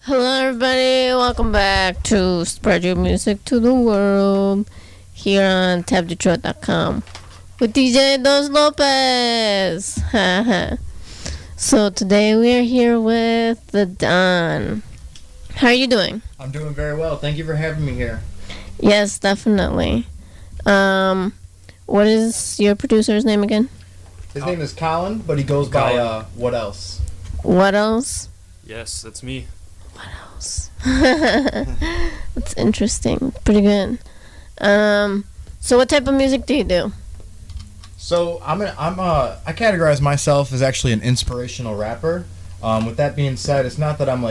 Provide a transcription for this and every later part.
Hello, everybody. Welcome back to Spread Your Music to the World here on tabdetroit.com with DJ DosLopez. So today we are here with the Don. How are you doing? I'm doing very well. Thank you for having me here. Yes, definitely. What is your producer's name again? His name is Colin, but he goes by Whadelse. Whadelse? Yes, that's me. Whadelse. That's interesting. Pretty good. So what type of music do you do? So I categorize myself as actually an inspirational rapper. With that being said, it's not that I'm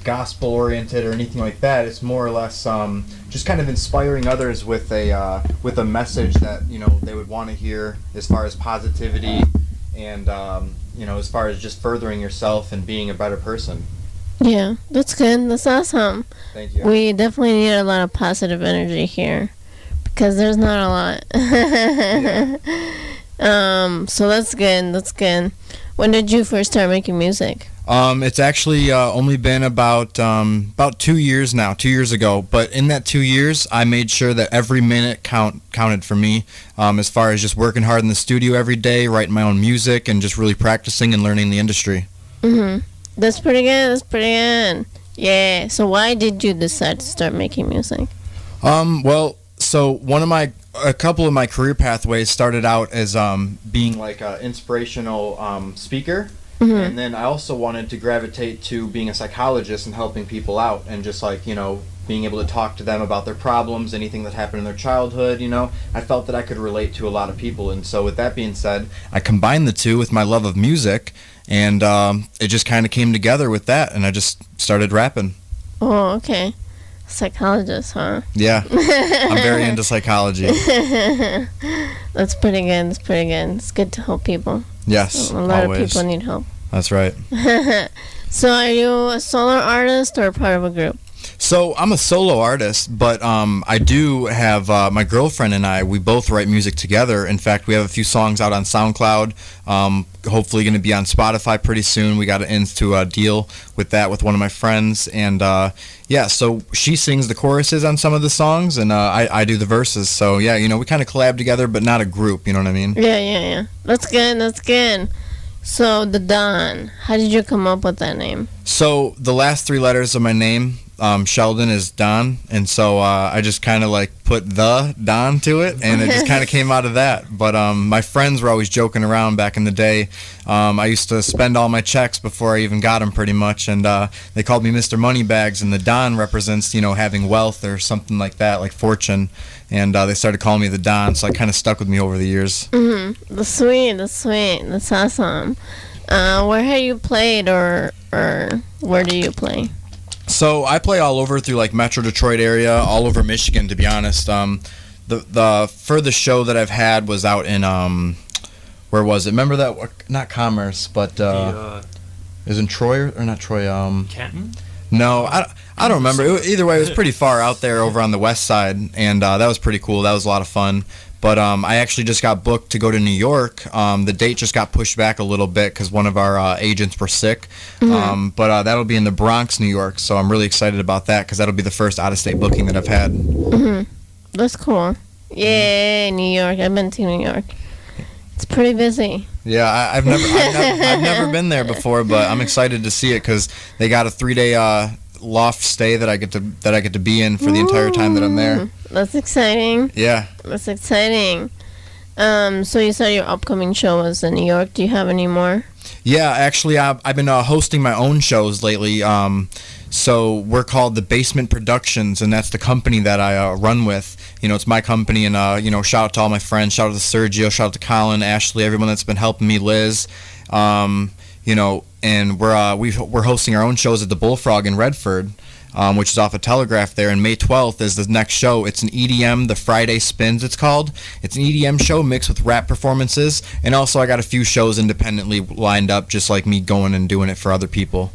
gospel oriented or anything like that. It's more or less just kind of inspiring others with a message that they would want to hear as far as positivity and as far as just furthering yourself and being a better person. Yeah, that's good. That's awesome. Thank you. We definitely need a lot of positive energy here because there's not a lot. Yeah. So that's good. That's good. When did you first start making music? It's actually only been about 2 years now, 2 years ago. But in that 2 years, I made sure that every minute counted for me, as far as just working hard in the studio every day, writing my own music, and just really practicing and learning the industry. That's pretty good. That's pretty good. Yeah. So why did you decide to start making music? Well, so a couple of my career pathways started out as being like an inspirational speaker. And then I also wanted to gravitate to being a psychologist and helping people out and just being able to talk to them about their problems, anything that happened in their childhood, I felt that I could relate to a lot of people. And so with that being said, I combined the two with my love of music, and it just kind of came together with that, and I just started rapping. Oh, okay. Psychologist, huh? Yeah, I'm very into psychology. That's pretty good. That's pretty good. It's good to help people. Yes, a lot always. of people need help. That's right. So are you a solo artist or part of a group? So I'm a solo artist, but I do have my girlfriend and we both write music together. In fact, we have a few songs out on SoundCloud. Hopefully going to be on Spotify pretty soon. We got into a deal with that with one of my friends. And so she sings the choruses on some of the songs, and I do the verses. So yeah, we kind of collab together, but not a group, you know what I mean? Yeah. That's good, that's good. So, the Don, how did you come up with that name? So, the last three letters of my name, Sheldon, is Don, and so I just kind of put the Don to it, and it just kind of came out of that. But my friends were always joking around back in the day. I used to spend all my checks before I even got them, pretty much, and they called me Mr. Moneybags, and the Don represents, having wealth or something like that, like fortune, and they started calling me the Don, so it kind of stuck with me over the years. That's sweet, that's awesome. Where have you played, or where do you play? So I play all over through Metro Detroit area, all over Michigan, to be honest. The furthest show that I've had was out in where was it? Remember that? Not Commerce, but is in Troy or not Troy? Canton? No, I don't remember. Either way, it was pretty far out there over on the west side, and that was pretty cool. That was a lot of fun. But I actually just got booked to go to New York. The date just got pushed back a little bit because one of our agents were sick. But that'll be in the Bronx, New York. So I'm really excited about that because that'll be the first out-of-state booking that I've had. That's cool. Yay, New York. I've been to New York. It's pretty busy. Yeah, I've never been there before, but I'm excited to see it because they got a 3-day loft stay that I get to be in for the entire time that I'm there. That's exciting. Yeah. That's exciting. So you said your upcoming show was in New York. Do you have any more? Yeah, actually, I've been hosting my own shows lately. So we're called the Basement Productions, and that's the company that I run with. It's my company, and shout out to all my friends. Shout out to Sergio. Shout out to Colin, Ashley, everyone that's been helping me, Liz. And we're hosting our own shows at the Bullfrog in Redford, which is off of Telegraph there. And May 12th is the next show. It's an EDM, the Friday Spins it's called. It's an EDM show mixed with rap performances. And also I got a few shows independently lined up, just like me going and doing it for other people.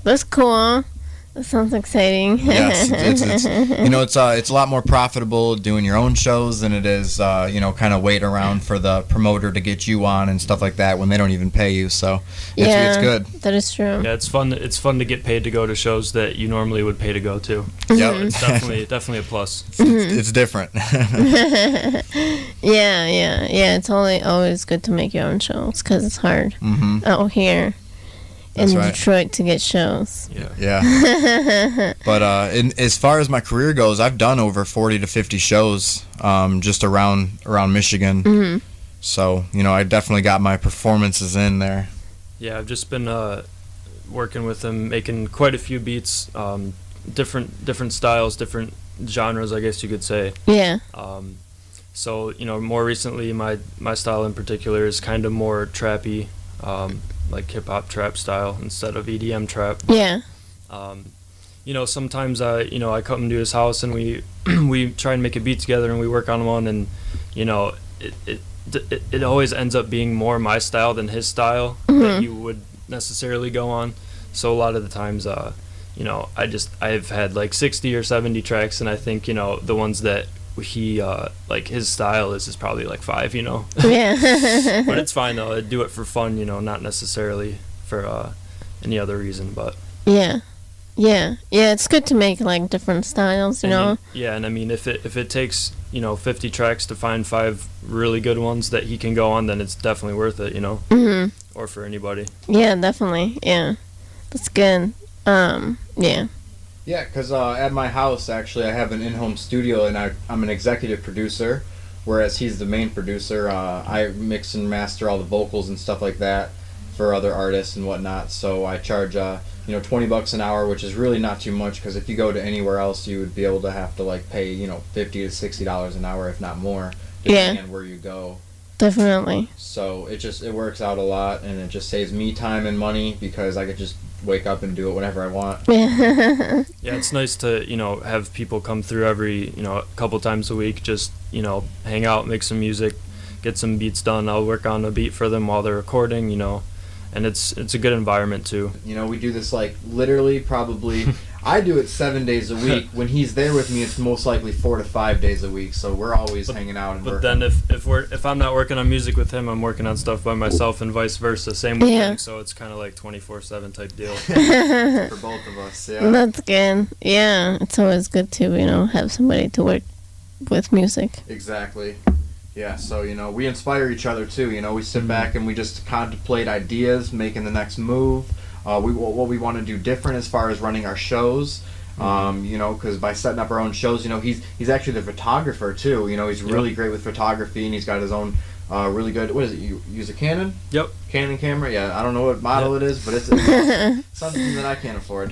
That's cool. That sounds exciting. Yes, it's it's a lot more profitable doing your own shows than it is kind of waiting around for the promoter to get you on and stuff like that when they don't even pay you. So it's good. That is true. Yeah, it's fun. It's fun to get paid to go to shows that you normally would pay to go to. Yeah, it's definitely a plus. It's different. Yeah. It's always good to make your own shows because it's hard out here. That's in right. Detroit to get shows. Yeah. But as far as my career goes, I've done over 40 to 50 shows just around Michigan. Mm-hmm. So, I definitely got my performances in there. Yeah, I've just been working with him, making quite a few beats, different styles, different genres, I guess you could say. Yeah. So, more recently, my style in particular is kind of more trappy, like hip-hop trap style instead of EDM trap. Yeah. Sometimes I come to his house and we we try and make a beat together and we work on one, and it always ends up being more my style than his style that you would necessarily go on. So a lot of the times I've had like 60 or 70 tracks, and I think the ones that he like his style is probably like 5. Yeah. But it's fine though. I do it for fun, not necessarily for any other reason. But yeah, it's good to make like different styles, and I mean, if it takes 50 tracks to find 5 really good ones that he can go on, then it's definitely worth it, or for anybody. Yeah, definitely. Yeah, that's good. Yeah. Yeah, because at my house, actually, I have an in-home studio, and I'm an executive producer, whereas he's the main producer. I mix and master all the vocals and stuff like that for other artists and whatnot. So I charge, $20 an hour, which is really not too much, because if you go to anywhere else, you would be able to have to pay, $50 to $60 an hour, if not more, depending on where you go. Definitely. So it works out a lot, and it just saves me time and money because I could just wake up and do it whenever I want. Yeah. Yeah, it's nice to have people come through every a couple times a week, just hang out, make some music, get some beats done. I'll work on a beat for them while they're recording, and it's a good environment too. We do this literally probably I do it 7 days a week. When he's there with me, it's most likely 4 to 5 days a week. So we're always hanging out and working. Then if I'm not working on music with him, I'm working on stuff by myself, and vice versa. Same with him. So it's kind of like 24/7 type deal for both of us. Yeah. That's good. Yeah, it's always good to have somebody to work with music. Exactly. Yeah, so, we inspire each other, too. We sit back and we just contemplate ideas, making the next move, what we want to do different as far as running our shows, because by setting up our own shows, he's actually the photographer, too. He's really great with photography, and he's got his own really good, what is it, you use a Canon? Yep. Canon camera? Yeah, I don't know what model it is, but it's something that I can't afford.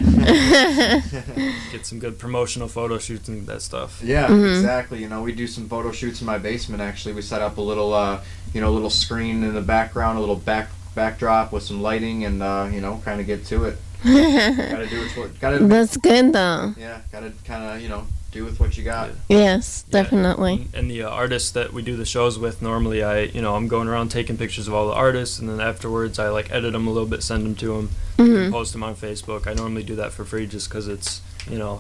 Get some good promotional photo shoots and that stuff. Yeah, exactly. We do some photo shoots in my basement, actually. We set up a little, little screen in the background, a little backdrop with some lighting, and, kind of get to it. Gotta do what That's good, though. Yeah, gotta kind of, do with what you got. Yes, definitely. And the artists that we do the shows with, normally I'm going around taking pictures of all the artists, and then afterwards I edit them a little bit, send them to them, and post them on Facebook. I normally do that for free just because it's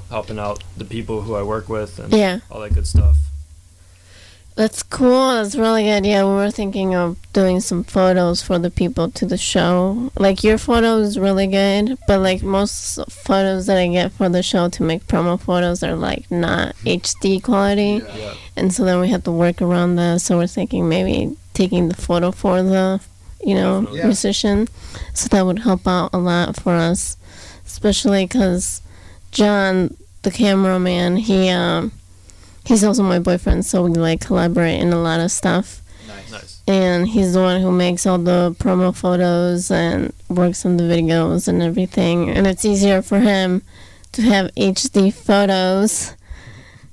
helping out the people who I work with and all that good stuff. That's cool. That's really good. Yeah, we were thinking of doing some photos for the people to the show. Your photo is really good, but most photos that I get for the show to make promo photos are not HD quality. Yeah. And so then we have to work around that. So we're thinking maybe taking the photo for the, musician. So that would help out a lot for us, especially because John, the cameraman, he's also my boyfriend, so we collaborate in a lot of stuff. Nice. And he's the one who makes all the promo photos and works on the videos and everything. And it's easier for him to have HD photos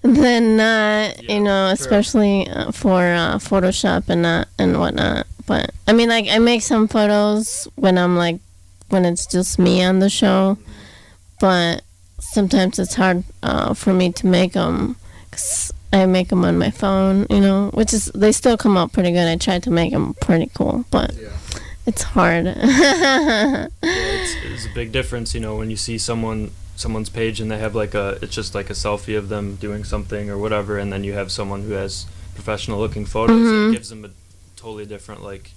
than not, especially for Photoshop and whatnot. But I mean, I make some photos when when it's just me on the show, but sometimes it's hard for me to make them. I make them on my phone, which is, they still come out pretty good. I try to make them pretty cool, but It's hard. Yeah, it's a big difference, you know, when you see someone's page and they have like it's just like a selfie of them doing something or whatever, and then you have someone who has professional looking photos. It gives them a totally different like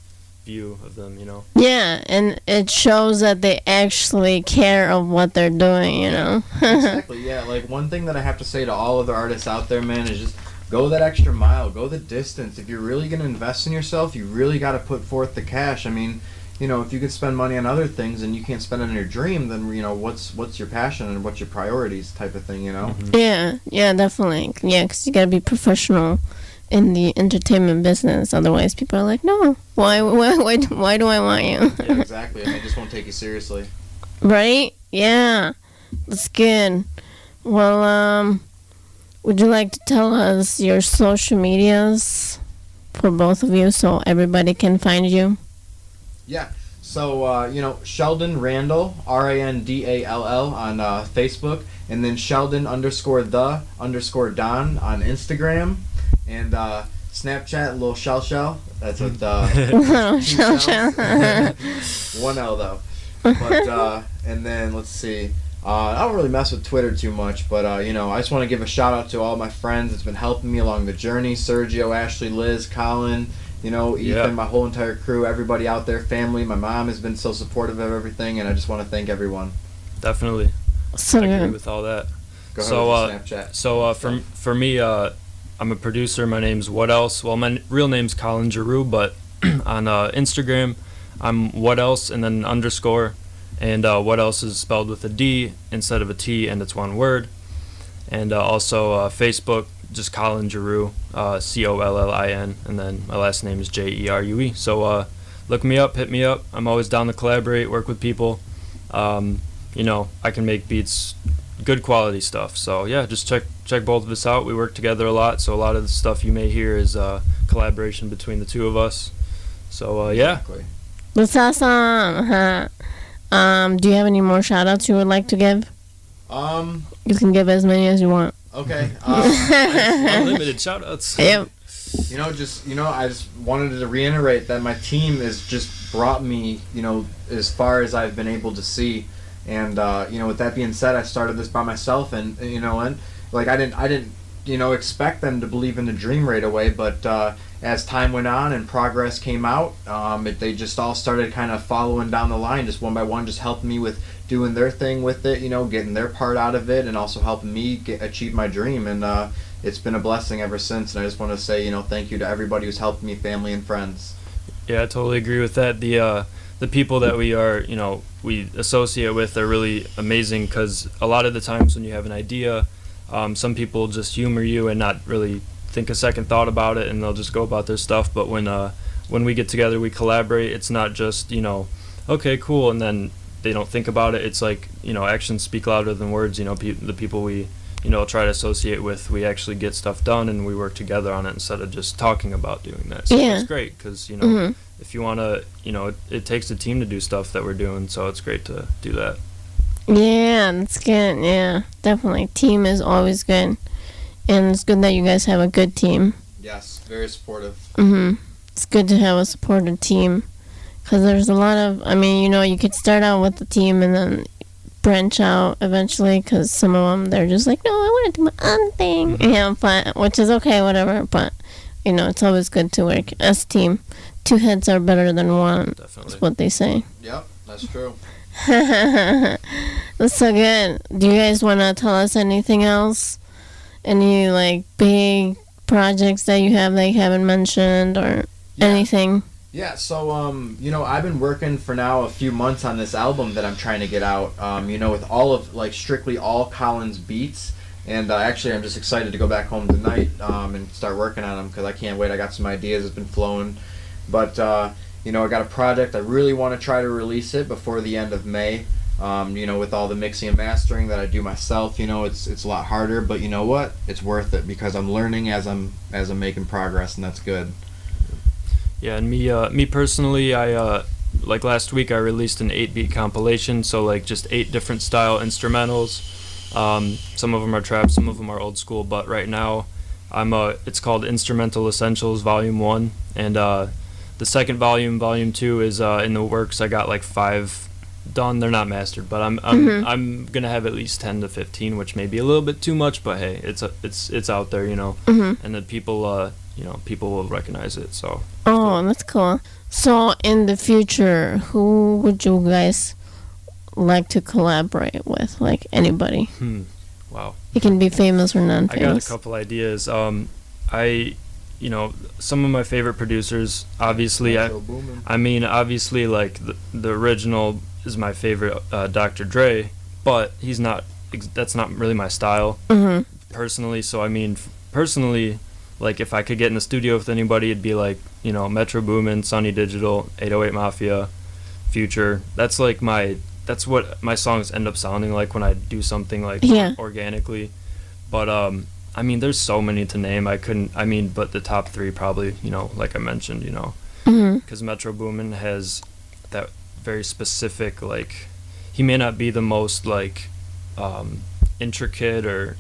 view of them, you know. Yeah, and it shows that they actually care of what they're doing, you know. Exactly. Yeah. Like one thing that I have to say to all other artists out there, man, is just go that extra mile, go the distance. If you're really gonna invest in yourself, you really got to put forth the cash. I mean, you know, if you could spend money on other things and you can't spend it on your dream, then you know what's your passion and what's your priorities, type of thing, you know. Yeah, definitely. Yeah, because you gotta be professional in the entertainment business. Otherwise, people are like, no, why do I want you? Yeah, exactly. And they just won't take you seriously. Right? Yeah, that's good. Well, would you like to tell us your social medias for both of you so everybody can find you? Yeah. So, you know, Sheldon Randall, Randall on Facebook, and then Sheldon _the Don on Instagram, and Snapchat, Lil Shell. That's with Little Shell. one L though. But and then let's see. I don't really mess with Twitter too much, but you know, I just want to give a shout out to all my friends that's been helping me along the journey: Sergio, Ashley, Liz, Colin. You know, Ethan, my whole entire crew, everybody out there, family. My mom has been so supportive of everything, and I just want to thank everyone. Definitely. So I agree good. with all that. Go ahead with your Snapchat. So for me, I'm a producer. My name's Whadelse. Well, my real name's Colin Giroux, but on Instagram, I'm Whadelse and then _. And Whadelse is spelled with a D instead of a T, and it's one word. And also Facebook, just Colin Giroux, Collin, and then my last name is Jerue. So look me up, hit me up. I'm always down to collaborate, work with people. You know, I can make beats, good quality stuff. So yeah, just check both of us out. We work together a lot, so a lot of the stuff you may hear is collaboration between the two of us. So yeah. Exactly. That's awesome. Do you have any more shout outs you would like to give? You can give as many as you want. Okay. Unlimited shout outs. Yep. I just wanted to reiterate that my team has just brought me, you know, as far as I've been able to see. And you know, with that being said, I started this by myself, and you know, and like I didn't you know, expect them to believe in the dream right away, but as time went on and progress came out, they just all started kind of following down the line, just one by one, just helping me with doing their thing with it, you know, getting their part out of it, and also helping me achieve my dream. And it's been a blessing ever since. And I just want to say, you know, thank you to everybody who's helped me, family and friends. Yeah, I totally agree with that. The people that we associate with are really amazing, because a lot of the times when you have an idea, some people just humor you and not really think a second thought about it, and they'll just go about their stuff. But when we get together, we collaborate. It's not just, you know, okay, cool, and then they don't think about it. It's like, you know, actions speak louder than words. You know, the people we, you know, try to associate with, we actually get stuff done, and we work together on it instead of just talking about doing that. So Yeah. it's great, because, you know, if you want to, you know, it takes a team to do stuff that we're doing, so it's great to do that. Yeah, that's good. Yeah, definitely. Team is always good. And it's good that you guys have a good team. Yes, very supportive. It's good to have a supportive team. Because there's a lot of, I mean, you know, you could start out with the team and then branch out eventually, because some of them, they're just like, no, I want to do my own thing. Yeah, but, which is okay, whatever. But, you know, it's always good to work as a team. Two heads are better than one. Definitely. That's what they say. Yep, that's true. That's so good. Do you guys want to tell us anything else? Any, like, big projects that you have that you haven't mentioned, or anything? Yeah, so, you know, I've been working for now a few months on this album that I'm trying to get out, you know, with all of, like, strictly all Colin's beats. And actually, I'm just excited to go back home tonight and start working on them, because I can't wait. I got some ideas that's been flowing. But, you know, I got a project. I really want to try to release it before the end of May. You know, with all the mixing and mastering that I do myself, you know, it's a lot harder. But you know what? It's worth it, because I'm learning as I'm making progress, and that's good. Yeah, and me personally, I like last week I released an 8-beat compilation, so like just 8 different style instrumentals. Some of them are trap, some of them are old school, but right now it's called Instrumental Essentials Volume 1, and the second volume 2 is in the works. I got like 5 done. They're not mastered, but I'm gonna have at least 10 to 15, which may be a little bit too much, but hey, it's out there, and then people people will recognize it. So that's cool. So in the future, who would you guys like to collaborate with? Like anybody? Wow. It can be famous or I non-famous. got a couple ideas. Some of my favorite producers, obviously, obviously, like the original is my favorite, Dr. Dre, but that's not really my style, personally. So, personally, like, if I could get in the studio with anybody, it'd be like, Metro Boomin, Sonny Digital, 808 Mafia, Future. That's what my songs end up sounding like when I do something like organically. But there's so many to name. But the top 3 probably, like I mentioned, because Metro Boomin has that very specific, like, he may not be the most like intricate or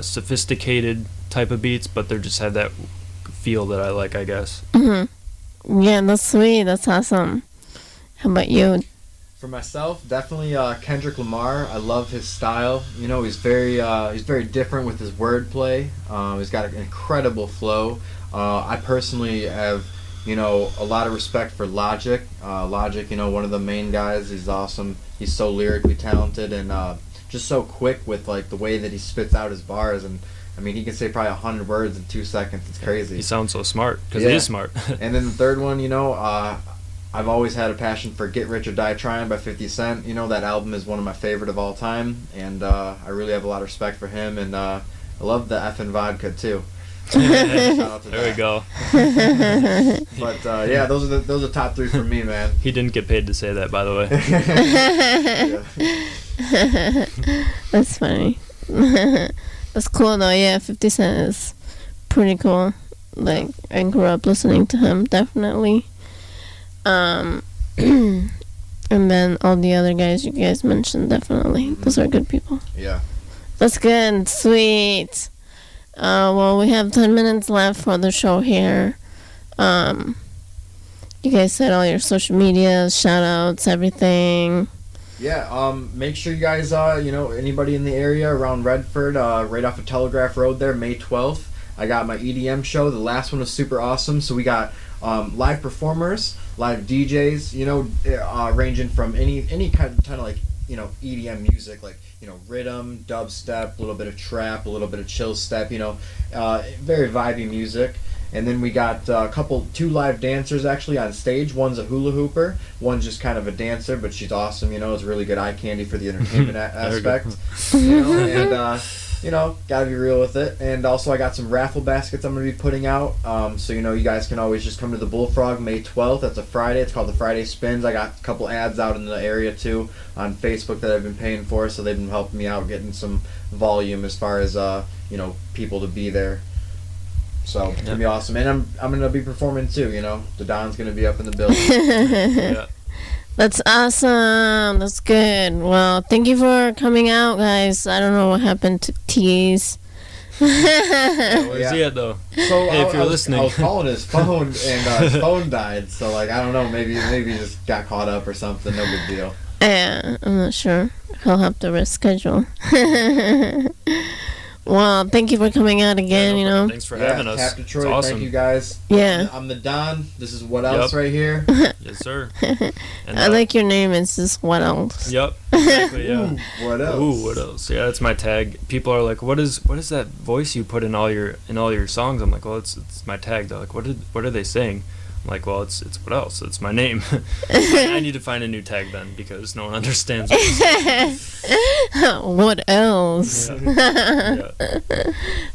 sophisticated type of beats, but they just have that feel that I like, I guess. Yeah, that's sweet. That's awesome. How about you? For myself, definitely Kendrick Lamar. I love his style. He's very different with his wordplay. He's got an incredible flow. I personally have, a lot of respect for Logic. Logic, one of the main guys. He's awesome. He's so lyrically talented and just so quick with like the way that he spits out his bars. And he can say probably 100 words in 2 seconds. It's crazy. He sounds so smart because he is smart. And then the third one, I've always had a passion for Get Rich or Die Trying by 50 Cent. That album is one of my favorite of all time, and I really have a lot of respect for him, and I love the effing vodka too. Shout out to there we go. But those are the top 3 for me, man. He didn't get paid to say that, by the way. That's funny. That's cool though. Yeah, 50 Cent is pretty cool. Like, I grew up listening to him, definitely. And then all the other guys you guys mentioned, definitely. Those are good people. Yeah. That's good. Sweet. Well, we have 10 minutes left for the show here. You guys said all your social media, shout outs, everything. Yeah, make sure you guys, anybody in the area around Redford, right off of Telegraph Road there, May 12th. I got my EDM show. The last one was super awesome. So we got live performers, live DJs, ranging from any kind of like, EDM music, like, rhythm, dubstep, a little bit of trap, a little bit of chill step, very vibey music. And then we got 2 live dancers actually on stage. One's a hula hooper, one's just kind of a dancer, but she's awesome, it's really good eye candy for the entertainment aspect. And gotta be real with it. And also I got some raffle baskets I'm going to be putting out. So, you guys can always just come to the Bullfrog May 12th. That's a Friday. It's called the Friday Spins. I got a couple ads out in the area, too, on Facebook that I've been paying for. So they've been helping me out getting some volume as far as, people to be there. So it's going to be awesome. And I'm going to be performing, too, The Don's going to be up in the building. Yeah. That's awesome. That's good. Well, thank you for coming out, guys. I don't know what happened to Tease. Where's he at, though? So hey, if you're listening. I was calling his phone, and his phone died. So, I don't know. Maybe he just got caught up or something. No big deal. Yeah, I'm not sure. He'll have to reschedule. Well, thank you for coming out again, Thanks for having us. Cap Detroit, it's awesome. Thank you guys. Yeah. I'm the Don. This is Whadelse right here. Yes, sir. And I like your name. It's just Whadelse. Yep. Exactly, yeah. Ooh, Whadelse. Ooh, Whadelse. Yeah, that's my tag. People are like, what is that voice you put in all your songs? I'm like, well, it's my tag. They're like, what are they saying? I'm like, well, it's Whadelse. It's my name. I need to find a new tag then because no one understands what else. Yeah.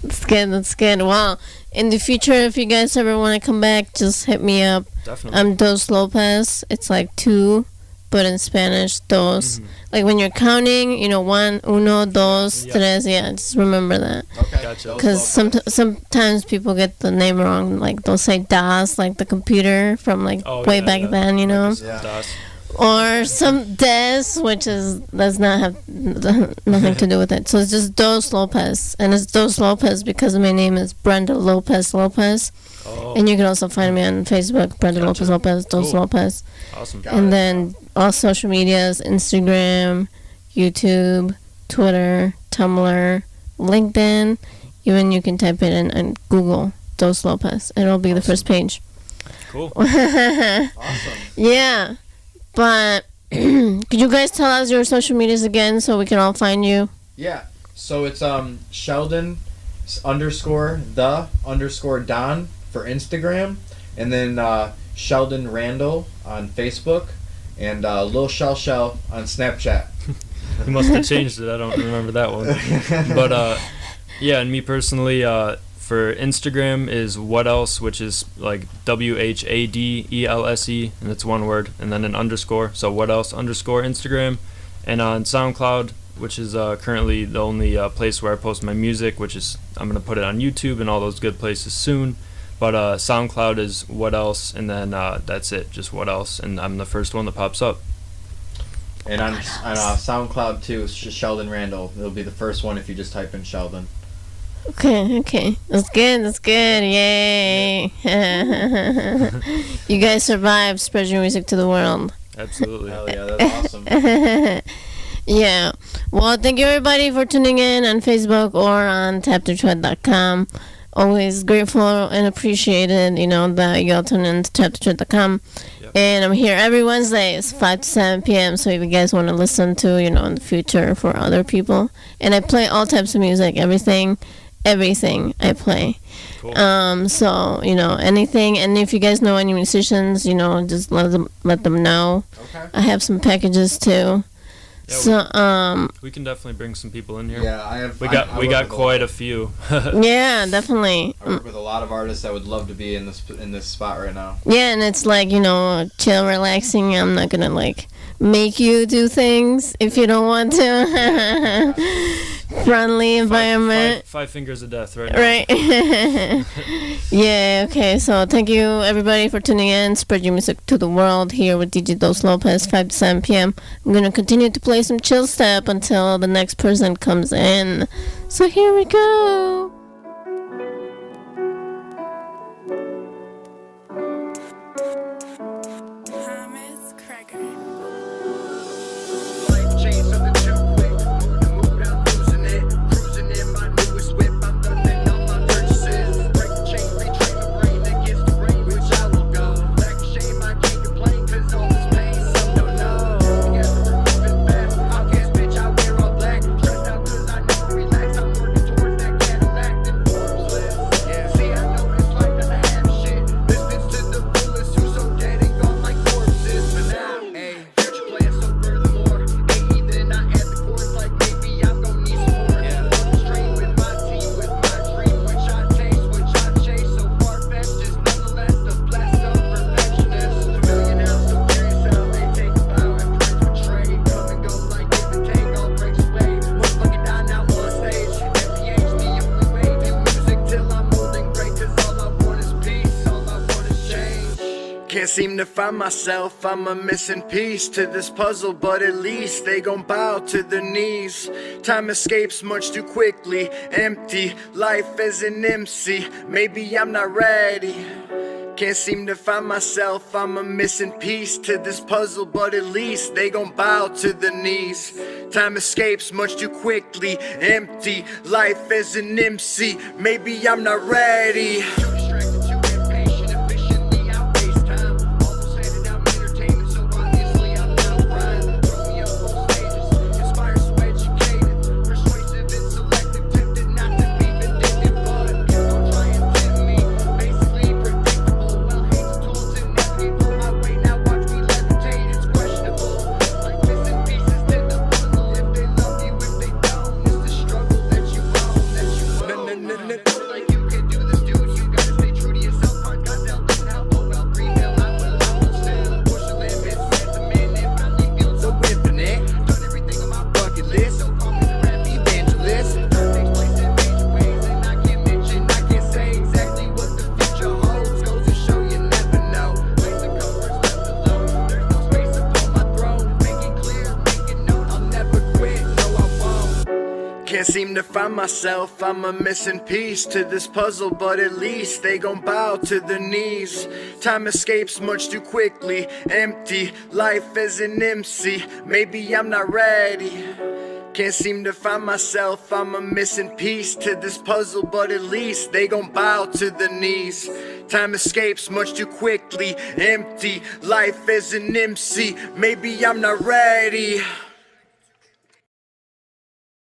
That's good. Well, in the future, if you guys ever want to come back, just hit me up. Definitely. I'm DosLopez. It's like 2, but in Spanish, dos. Mm-hmm. Like when you're counting, 1, uno, dos, tres. Yeah, just remember that. Okay. Gotcha. Because sometimes people get the name wrong. Like they'll say das, like the computer from way back then, Yeah. Yeah. DOS. or some Des, which does not have nothing to do with it. So it's just DosLopez, and it's DosLopez because my name is Brenda Lopez. Oh, And you can also find me on Facebook, Brenda Gotcha. Lopez, Cool. DosLopez. awesome. And then all social medias, Instagram, YouTube, Twitter, Tumblr, LinkedIn. Even you can type it in and Google DosLopez. It'll be the first page. Cool. Awesome. Yeah. But could you guys tell us your social medias again so we can all find you? Yeah. So it's Sheldon _the_ Don for Instagram, and then Sheldon Randall on Facebook, and Lil Shell on Snapchat. You must have changed it. I don't remember that one. But yeah, and me personally, for Instagram is Whadelse, which is like WHADELSE, and it's one word, and then an underscore. So Whadelse _ Instagram, and on SoundCloud, which is currently the only place where I post my music, which is I'm gonna put it on YouTube and all those good places soon. But SoundCloud is Whadelse, and then that's it, just Whadelse, and I'm the first one that pops up. And on SoundCloud too, it's just Sheldon Randall. It'll be the first one if you just type in Sheldon. Okay. That's good. Yay. You guys survived. Spread your music to the world. Absolutely. Hell yeah, that's awesome. Yeah. Well, thank you everybody for tuning in on Facebook or on taptotread.com. Always grateful and appreciated, that y'all tune in to taptotread.com. Yep. And I'm here every Wednesdays, 5 to 7 p.m. So if you guys want to listen to, in the future for other people. And I play all types of music, everything I play. Cool. So, anything. And if you guys know any musicians, just let them know. Okay. I have some packages too. Yeah, So, we can definitely bring some people in here. Yeah, I have. We I got work with quite a few. yeah, definitely. I work with a lot of artists that would love to be in this spot right now. Yeah, and it's like, chill, relaxing. I'm not gonna make you do things if you don't want to. Friendly environment. Five fingers of death right now. Right. Yeah, okay. So thank you everybody for tuning in. Spread your music to the world here with DJ DosLopez, 5 to 7 p.m. I'm going to continue to play some chill step until the next person comes in. So here we go. Seem to find myself, I'm a missing piece to this puzzle, but at least they gon' bow to their knees. Time escapes much too quickly, empty, life as an MC, maybe I'm not ready. Can't seem to find myself, I'm a missing piece to this puzzle, but at least they gon' bow to their knees. Time escapes much too quickly, empty, life as an MC, maybe I'm not ready. Like you can do this, dude, you gotta Can't seem to find myself, I'm a missing piece to this puzzle, but at least they gon' bow to their knees. Time escapes much too quickly, empty, life as an MC, maybe I'm not ready. Can't seem to find myself, I'm a missing piece to this puzzle, but at least they gon' bow to their knees. Time escapes much too quickly, empty, life as an MC, maybe I'm not ready.